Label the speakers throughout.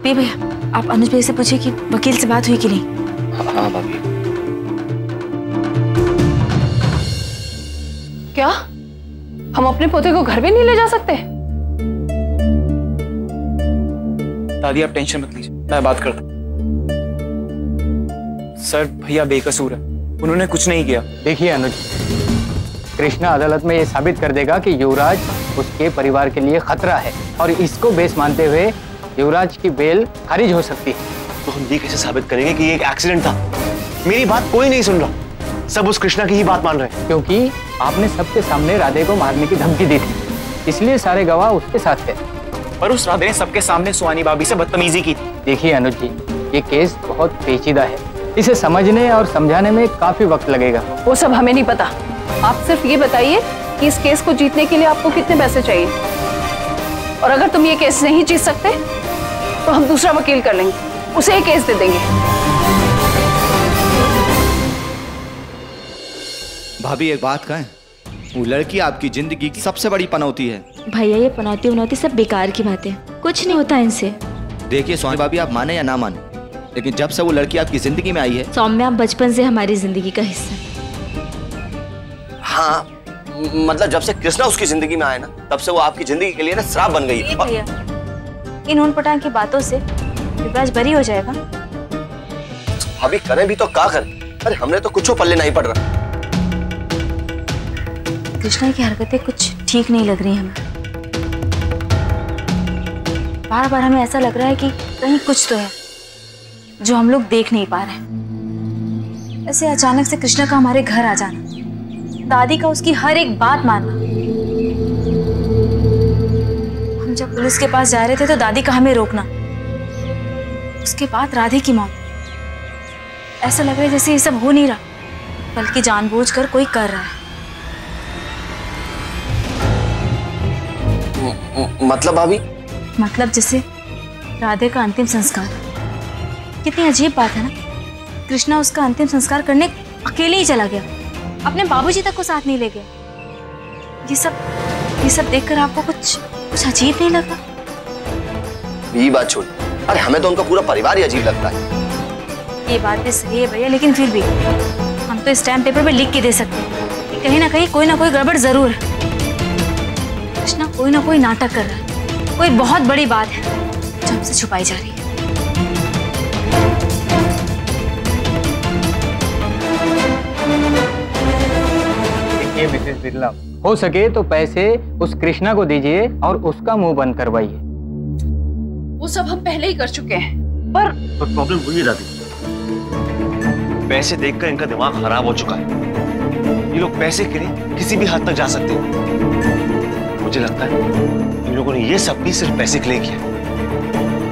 Speaker 1: P भैया, आप अनुज भैया से पूछिए कि वकील से बात हुई कि नहीं।
Speaker 2: हाँ भाभी।
Speaker 3: क्या हम अपने पोते को घर भी नहीं ले जा सकते?
Speaker 2: दादी आप टेंशन मत लीजिए, मैं बात करता हूँ। सर भैया बेकसूर है, उन्होंने कुछ नहीं किया।
Speaker 4: देखिए अनुज, कृष्णा अदालत में ये साबित कर देगा कि युवराज उसके परिवार के लिए खतरा है और इसको बेस मानते हुए युवराज की बेल खारिज हो सकती है।
Speaker 5: तो हम ये कैसे साबित करेंगे कि ये एक एक्सीडेंट था? मेरी बात कोई नहीं सुन रहा, सब उस कृष्णा की ही बात मान रहे हैं।
Speaker 4: क्योंकि आपने सबके सामने राधे को मारने की धमकी दी थी, इसलिए सारे गवाह उसके साथ थे।
Speaker 2: पर उस राधे ने सबके सामने सुहानी भाभी से बदतमीजी की थी।
Speaker 4: देखिए अनुज जी, ये केस बहुत पेचीदा है, इसे समझने और समझाने में काफी वक्त लगेगा।
Speaker 3: वो सब हमें नहीं पता, आप सिर्फ ये बताइए कि इस केस को जीतने के लिए आपको कितने पैसे चाहिए, और अगर तुम ये केस नहीं जीत सकते तो हम दूसरा वकील कर लेंगे, उसे ये केस दे देंगे।
Speaker 6: भाभी एक बात कहें, वो लड़की आपकी जिंदगी की सबसे बड़ी पनौती है।
Speaker 1: भैया ये पनौती वनौती सब बेकार की बातें, कुछ नहीं होता इनसे।
Speaker 6: देखिए सोनी भाभी, आप माने या ना माने, लेकिन जब से वो लड़की आपकी जिंदगी में आई है।
Speaker 1: सौम्या बचपन से हमारी जिंदगी का हिस्सा।
Speaker 5: हाँ, मतलब जब से कृष्णा उसकी जिंदगी में आया ना, तब से वो आपकी जिंदगी के लिए ना श्राप बन गई है।
Speaker 1: भैया इन उन पटांग की बातों से युवराज बरी हो जाएगा।
Speaker 5: अभी करें भी तो क्या करें? अरे हमने तो कुछ पल्ले नहीं पड़ रहा।
Speaker 1: कृष्णा की हरकतें कुछ ठीक नहीं लग रही हमें। बार बार हमें ऐसा लग रहा है कि कहीं कुछ तो है जो हम लोग देख नहीं पा रहे। ऐसे अचानक से कृष्णा का हमारे घर आ जाना, दादी का उसकी हर एक बात मानना। हम जब पुलिस के पास जा रहे थे तो दादी का हमें रोकना, उसके बाद राधे की मौत। ऐसा लग रहा है जैसे ये सब हो नहीं रहा, बल्कि जानबूझकर कोई कर रहा है।
Speaker 5: मतलब भाभी?
Speaker 1: मतलब जैसे राधे का अंतिम संस्कार। कितनी अजीब बात है ना, कृष्णा उसका अंतिम संस्कार करने अकेले ही चला गया, अपने बाबूजी तक को साथ नहीं ले गया। ये सब देखकर आपको कुछ अजीब नहीं लगा?
Speaker 5: ये बात छोड़, अरे हमें तो उनका पूरा परिवार ही अजीब लगता है।
Speaker 1: ये बात भी सही है भैया, लेकिन फिर भी हम तो स्टैम्प पेपर पे लिख के दे सकते हैं कि कहीं ना कहीं कोई ना कोई गड़बड़ जरूर है। कृष्णा कोई ना कोई नाटक कर रहा है, कोई बहुत बड़ी बात है जो हमसे छुपाई जा रही है।
Speaker 4: देखिए मिसेस बिरला, हो सके तो पैसे उस कृष्णा को दीजिए और उसका मुंह बंद करवाइए।
Speaker 3: वो सब हम पहले ही कर चुके हैं। पर
Speaker 5: प्रॉब्लम वही है दादी, पैसे देखकर इनका दिमाग खराब हो चुका है। ये लोग पैसे के लिए किसी भी हद तक जा सकते हैं। मुझे लगता है इन लोगों ने ये सब भी सिर्फ पैसे के लिए किया।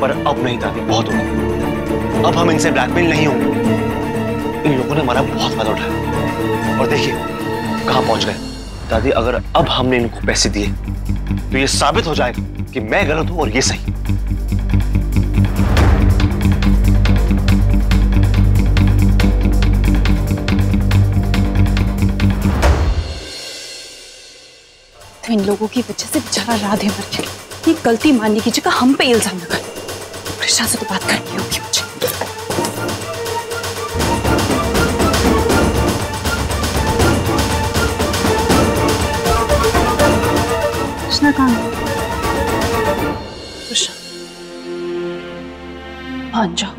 Speaker 5: पर अब नहीं दादी, बहुत हो गया। अब हम इनसे ब्लैकमेल नहीं होंगे। इन लोगों ने हमारा बहुत फायदा उठाया और देखिए कहां पहुंच गए। दादी अगर अब हमने इनको पैसे दिए तो ये साबित हो जाएगा कि मैं गलत हूं और ये सही।
Speaker 3: तो इन लोगों की वजह से बेचारा राधे मर गया। ये गलती मानने की जगह हम पे इल्जाम लगा। कृष्णा से तो बात करनी होगी मुझे। कृष्णा कहाँ है? कृष्णा मान जाओ,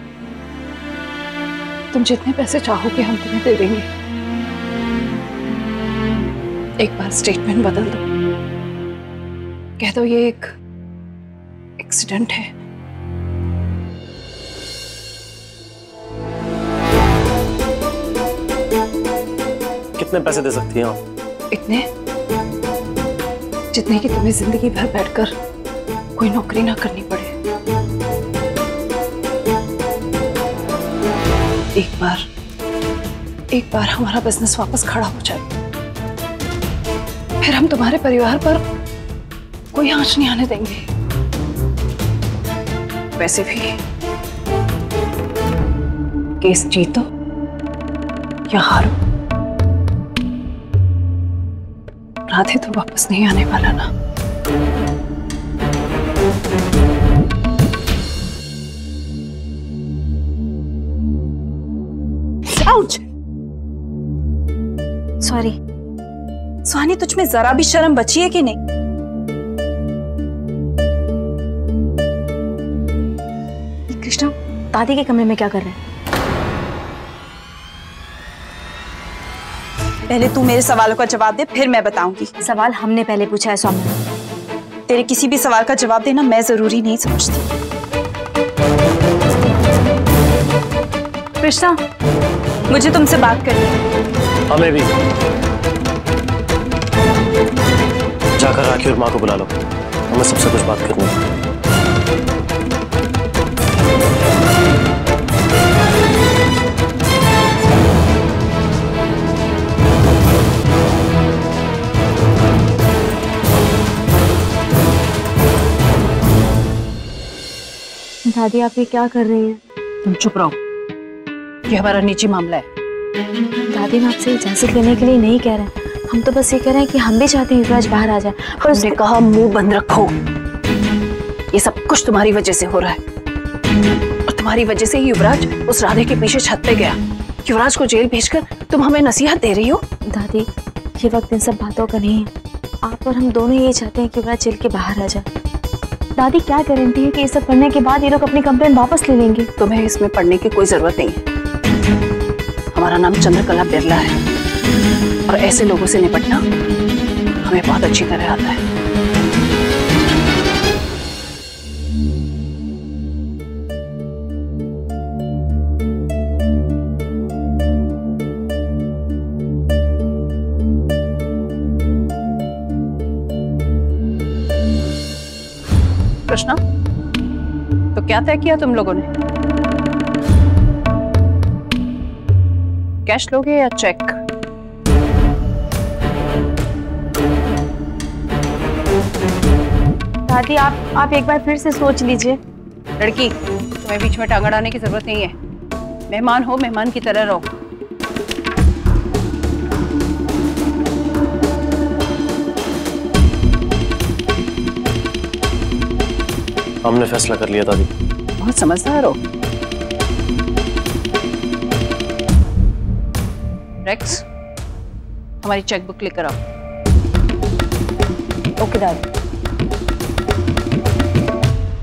Speaker 3: तुम जितने पैसे चाहोगे हम तुम्हें दे देंगे। एक बार स्टेटमेंट बदल दो, कह दो ये एक एक्सीडेंट है।
Speaker 5: कितने पैसे दे सकती हैं आप?
Speaker 3: इतने जितने कि तुम्हें जिंदगी भर बैठकर कोई नौकरी ना करनी पड़े। एक बार हमारा बिजनेस वापस खड़ा हो जाए, फिर हम तुम्हारे परिवार पर कोई आंच नहीं आने देंगे। वैसे भी केस जीतो या हारो, राधे तो वापस नहीं आने वाला ना। आउच।
Speaker 1: सॉरी।
Speaker 7: सुहानी, तुझ में जरा भी शर्म बची है कि नहीं?
Speaker 1: कृष्णा दादी के कमरे में क्या कर रहे हैं?
Speaker 7: पहले तू मेरे सवालों का जवाब दे, फिर मैं बताऊंगी।
Speaker 1: सवाल हमने पहले पूछा है सौम्या।
Speaker 7: तेरे किसी भी सवाल का जवाब देना मैं जरूरी नहीं समझती। कृष्णा, मुझे तुमसे बात करनी है।
Speaker 5: हमें भी। जाकर राखी और माँ को बुला लो, हमें सबसे कुछ बात करनी है।
Speaker 1: दादी आप ये क्या कर रही हैं?
Speaker 3: तुम चुप रहो, ये हमारा निजी मामला है।
Speaker 1: दादी हम आपसे इजाजत लेने के लिए नहीं कह रहे हैं, हम तो बस ये कह रहे हैं कि हम भी चाहते हैं युवराज बाहर आ जाए। और
Speaker 3: उसने कहा मुंह बंद रखो, ये सब कुछ तुम्हारी वजह से हो रहा है और तुम्हारी वजह से ही युवराज उस राधे के पीछे छत पे गया। युवराज को जेल भेजकर तुम हमें नसीहत दे रही हो।
Speaker 1: दादी ये वक्त इन सब बातों का नहीं है, आप और हम दोनों यही चाहते हैं कि युवराज जेल के बाहर आ जाए। दादी क्या गारंटी है कि ये सब करने के बाद ये लोग अपनी कंप्लेन वापस ले लेंगे?
Speaker 3: तुम्हें इसमें पढ़ने की कोई जरूरत नहीं है। हमारा नाम चंद्रकला बिरला है और ऐसे लोगों से निपटना हमें बहुत अच्छी तरह आता है। कृष्णा, तो क्या तय किया तुम लोगों ने? कैश लोगे या चेक?
Speaker 1: दादी आप एक बार फिर से सोच लीजिए।
Speaker 3: लड़की, तुम्हें बीच में टांग अड़ाने की जरूरत नहीं है। मेहमान हो, मेहमान की तरह रहो।
Speaker 5: हमने फैसला कर लिया दादी।
Speaker 3: बहुत समझदार हो। रेक्स, हमारी चेकबुक लेकर आओ। ओके दादी।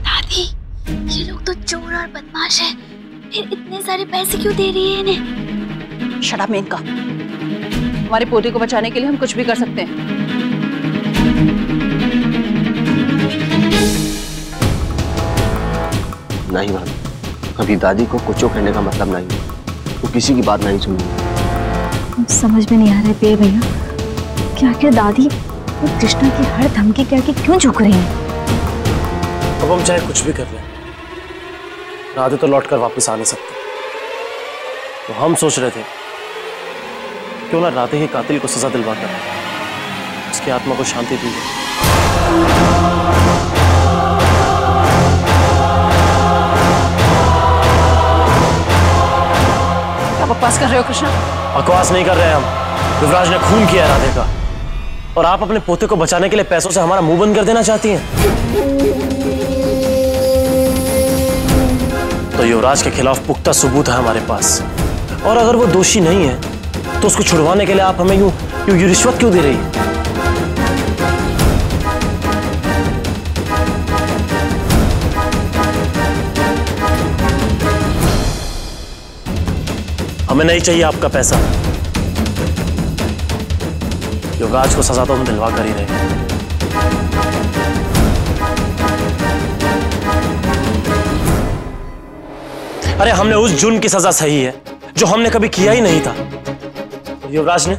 Speaker 8: दादी, ये लोग तो चोर और बदमाश है, फिर इतने सारे पैसे क्यों दे रही है इन्हें?
Speaker 3: शट अप मेनका, हमारे पोते को बचाने के लिए हम कुछ भी कर सकते हैं।
Speaker 5: नहीं भाभी, अभी दादी को कुछ कहने का मतलब नहीं है, तो किसी की बात नहीं सुननी।
Speaker 1: समझ में नहीं आ रहा है प्रिय भैया, क्या क्या दादी कृष्णा की हर धमकी क्या कि क्यों झुक रही हैं?
Speaker 5: अब हम चाहे कुछ भी कर लें, राधे तो लौट कर वापस आ नहीं सकते। तो हम सोच रहे थे क्यों ना राधे के कातिल को सजा दिलवाकर उसकी आत्मा को शांति दी जाए।
Speaker 3: बकवास कर रहे हो कृष्णा?
Speaker 5: बकवास नहीं कर रहे हम। युवराज ने खून किया राधे का और आप अपने पोते को बचाने के लिए पैसों से हमारा मुंह बंद कर देना चाहती हैं। तो युवराज के खिलाफ पुख्ता सबूत है हमारे पास, और अगर वो दोषी नहीं है तो उसको छुड़वाने के लिए आप हमें यूं रिश्वत क्यों दे रही है? हमें नहीं चाहिए आपका पैसा। युवराज को सजा तो हम दिलवा कर ही रहे। अरे हमने उस जुर्म की सजा सही है जो हमने कभी किया ही नहीं था। युवराज ने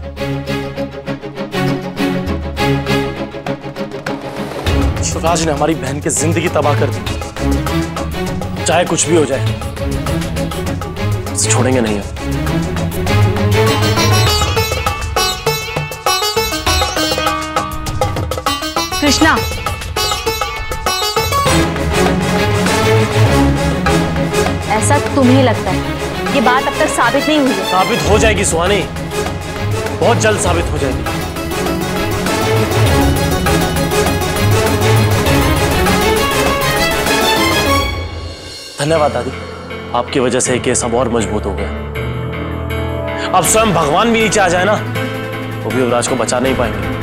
Speaker 5: हमारी बहन की जिंदगी तबाह कर दी। चाहे कुछ भी हो जाए, इसे छोड़ेंगे नहीं है।
Speaker 1: कृष्णा, ऐसा तुम्हें लगता है? ये बात अब तक साबित नहीं हुई है।
Speaker 5: साबित हो जाएगी सुहानी, बहुत जल्द साबित हो जाएगी। धन्यवाद दादी, आपकी वजह से केस अब और मजबूत हो गया। अब स्वयं भगवान भी नीचे आ जाए ना वो भी युवराज को बचा नहीं पाएंगे।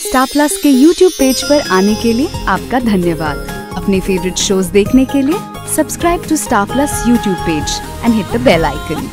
Speaker 9: स्टार प्लस के YouTube पेज पर आने के लिए आपका धन्यवाद। अपने फेवरेट शोज देखने के लिए subscribe to Star Plus YouTube page and hit the bell icon.